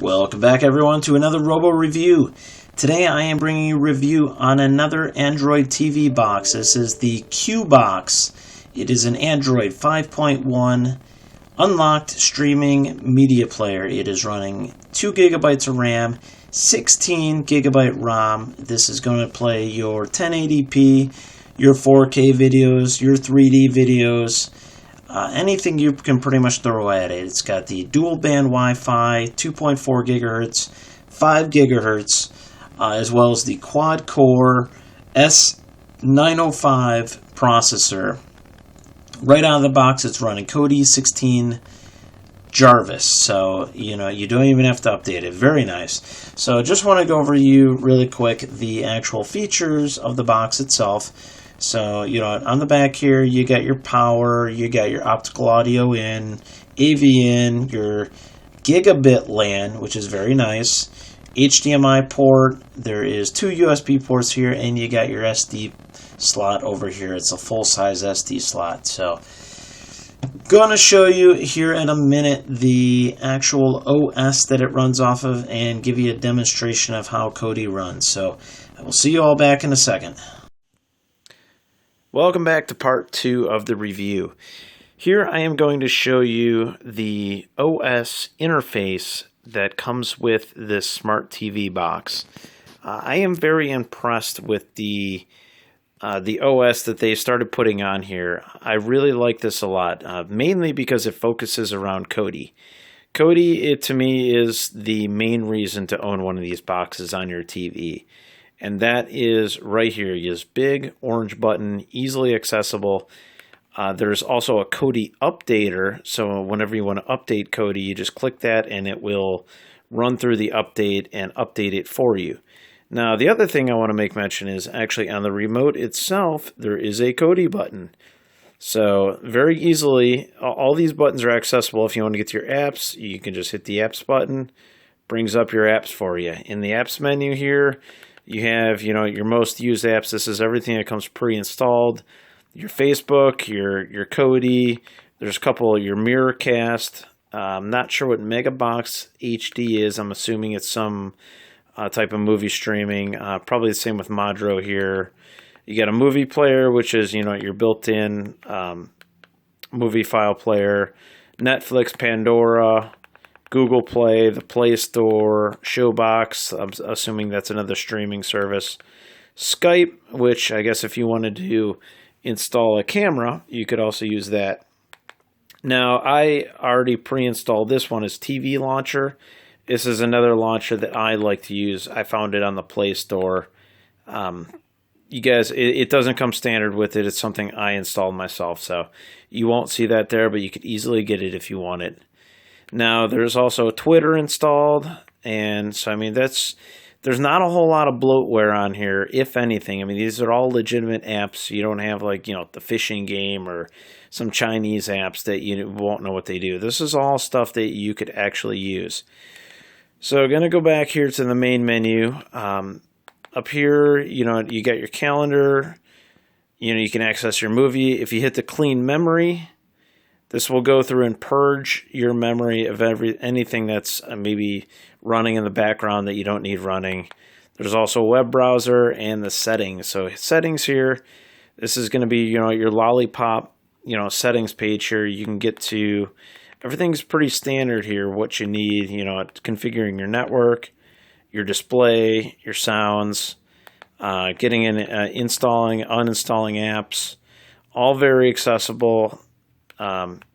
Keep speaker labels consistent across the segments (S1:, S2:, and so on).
S1: Welcome back everyone to another Robo review. Today I am bringing you a review on another Android TV box. This is the Q box. It is an Android 5.1 unlocked streaming media player. It is running 2 gigabytes of RAM, 16 gigabyte ROM. This is going to play your 1080p, your 4K videos, your 3D videos. Anything you can pretty much throw at it. It's got the dual band Wi-Fi, 2.4 gigahertz, 5 gigahertz, as well as the quad core S905 processor. Right out of the box, it's running Kodi 16 Jarvis, so you don't even have to update it. Very nice. So just want to go over you really quick the actual features of the box itself. So, on the back here, you got your power, you got your optical audio in, AV in, your gigabit LAN, which is very nice, HDMI port, there is 2 USB ports here, and you got your SD slot over here. It's a full-size SD slot. So, going to show you here in a minute the actual OS that it runs off of and give you a demonstration of how Kodi runs. So, I will see you all back in a second. Welcome back to part 2 of the review. Here I am going to show you the OS interface that comes with this smart TV box. I am very impressed with the OS that they started putting on here. I really like this a lot, mainly because it focuses around Kodi. Kodi, to me, is the main reason to own one of these boxes on your TV. And that is right here. This big orange button, easily accessible. There's also a Kodi updater. So whenever you want to update Kodi, you just click that and it will run through the update and update it for you. Now, the other thing I want to make mention is actually on the remote itself, there is a Kodi button. So very easily, all these buttons are accessible. If you want to get to your apps, you can just hit the apps button. Brings up your apps for you. In the apps menu here, you have, your most used apps. This is everything that comes pre-installed. Your Facebook, your Kodi. There's a couple of your Mirrorcast. I'm not sure what Megabox HD is. I'm assuming it's some type of movie streaming. Probably the same with Madro here. You got a movie player, which is, your built-in movie file player. Netflix, Pandora, Google Play, the Play Store, Showbox, I'm assuming that's another streaming service. Skype, which I guess if you wanted to install a camera, you could also use that. Now, I already pre-installed this one as TV Launcher. This is another launcher that I like to use. I found it on the Play Store. You guys, it doesn't come standard with it. It's something I installed myself, so you won't see that there, but you could easily get it if you want it. Now, there's also Twitter installed, and so, there's not a whole lot of bloatware on here, if anything. These are all legitimate apps. You don't have, the fishing game or some Chinese apps that you won't know what they do. This is all stuff that you could actually use. So, I'm going to go back here to the main menu. Up here, you got your calendar. You can access your movie. If you hit the clean memory, this will go through and purge your memory of anything that's maybe running in the background that you don't need running. There's also a web browser and the settings. So settings here, this is going to be, your lollipop, settings page here. You can get to, everything's pretty standard here, what you need, configuring your network, your display, your sounds, getting in, installing, uninstalling apps, all very accessible.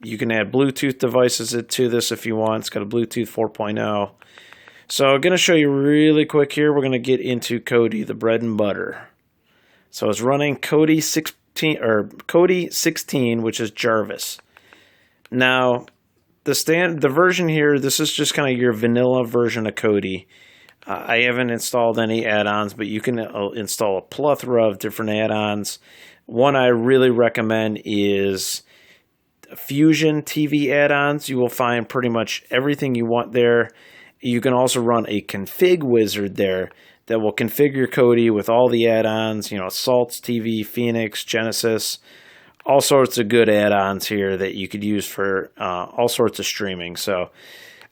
S1: You can add Bluetooth devices to this if you want. It's got a Bluetooth 4.0. So I'm going to show you really quick here. We're going to get into Kodi, the bread and butter. So it's running Kodi 16, which is Jarvis. Now, the version here, this is just kind of your vanilla version of Kodi. I haven't installed any add-ons, but you can install a plethora of different add-ons. One I really recommend is Fusion TV add-ons. You will find pretty much everything you want there. You can also run a config wizard there that will configure Kodi with all the add-ons, Salts TV, Phoenix, Genesis, all sorts of good add-ons here that you could use for all sorts of streaming. So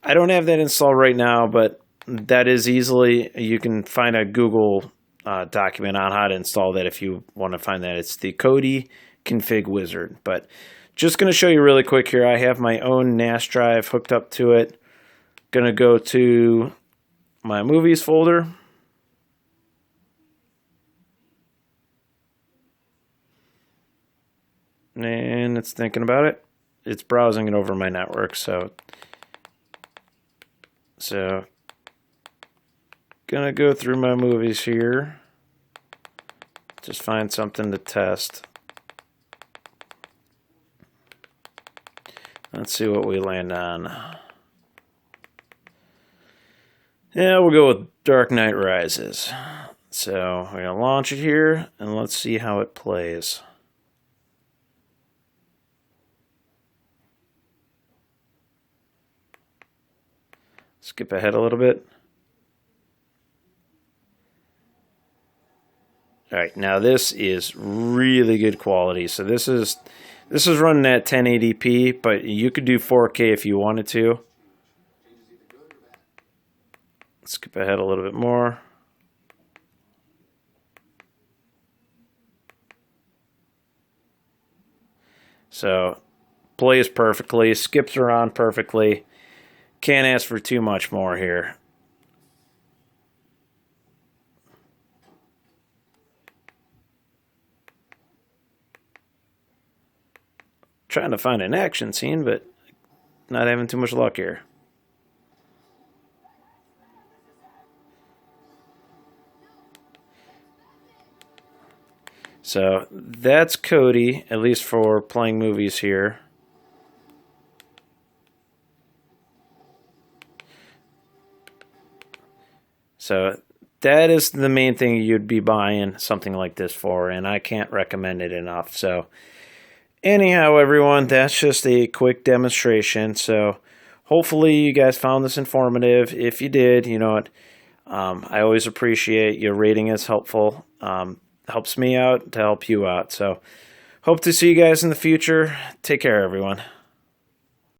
S1: I don't have that installed right now, but that is easily, you can find a Google document on how to install that if you want to find that. It's the Kodi config wizard. But just going to show you really quick here. I have my own NAS drive hooked up to it. Going to go to my movies folder. And it's thinking about it. It's browsing it over my network, so gonna go through my movies here. Just find something to test. Let's see what we land on. Yeah, we'll go with Dark Knight Rises. So we're gonna launch it here and let's see how it plays. Skip ahead a little bit. All right, now this is really good quality. So this is running at 1080p, but you could do 4K if you wanted to. Skip ahead a little bit more. So plays perfectly, skips around perfectly. Can't ask for too much more here. Trying to find an action scene, but not having too much luck here. So that's Kodi, at least for playing movies here. So that is the main thing you'd be buying something like this for, and I can't recommend it enough. So anyhow, everyone, that's just a quick demonstration. So hopefully you guys found this informative. If you did, you know what, I always appreciate your rating is helpful. Helps me out to help you out. So hope to see you guys in the future. Take care, everyone.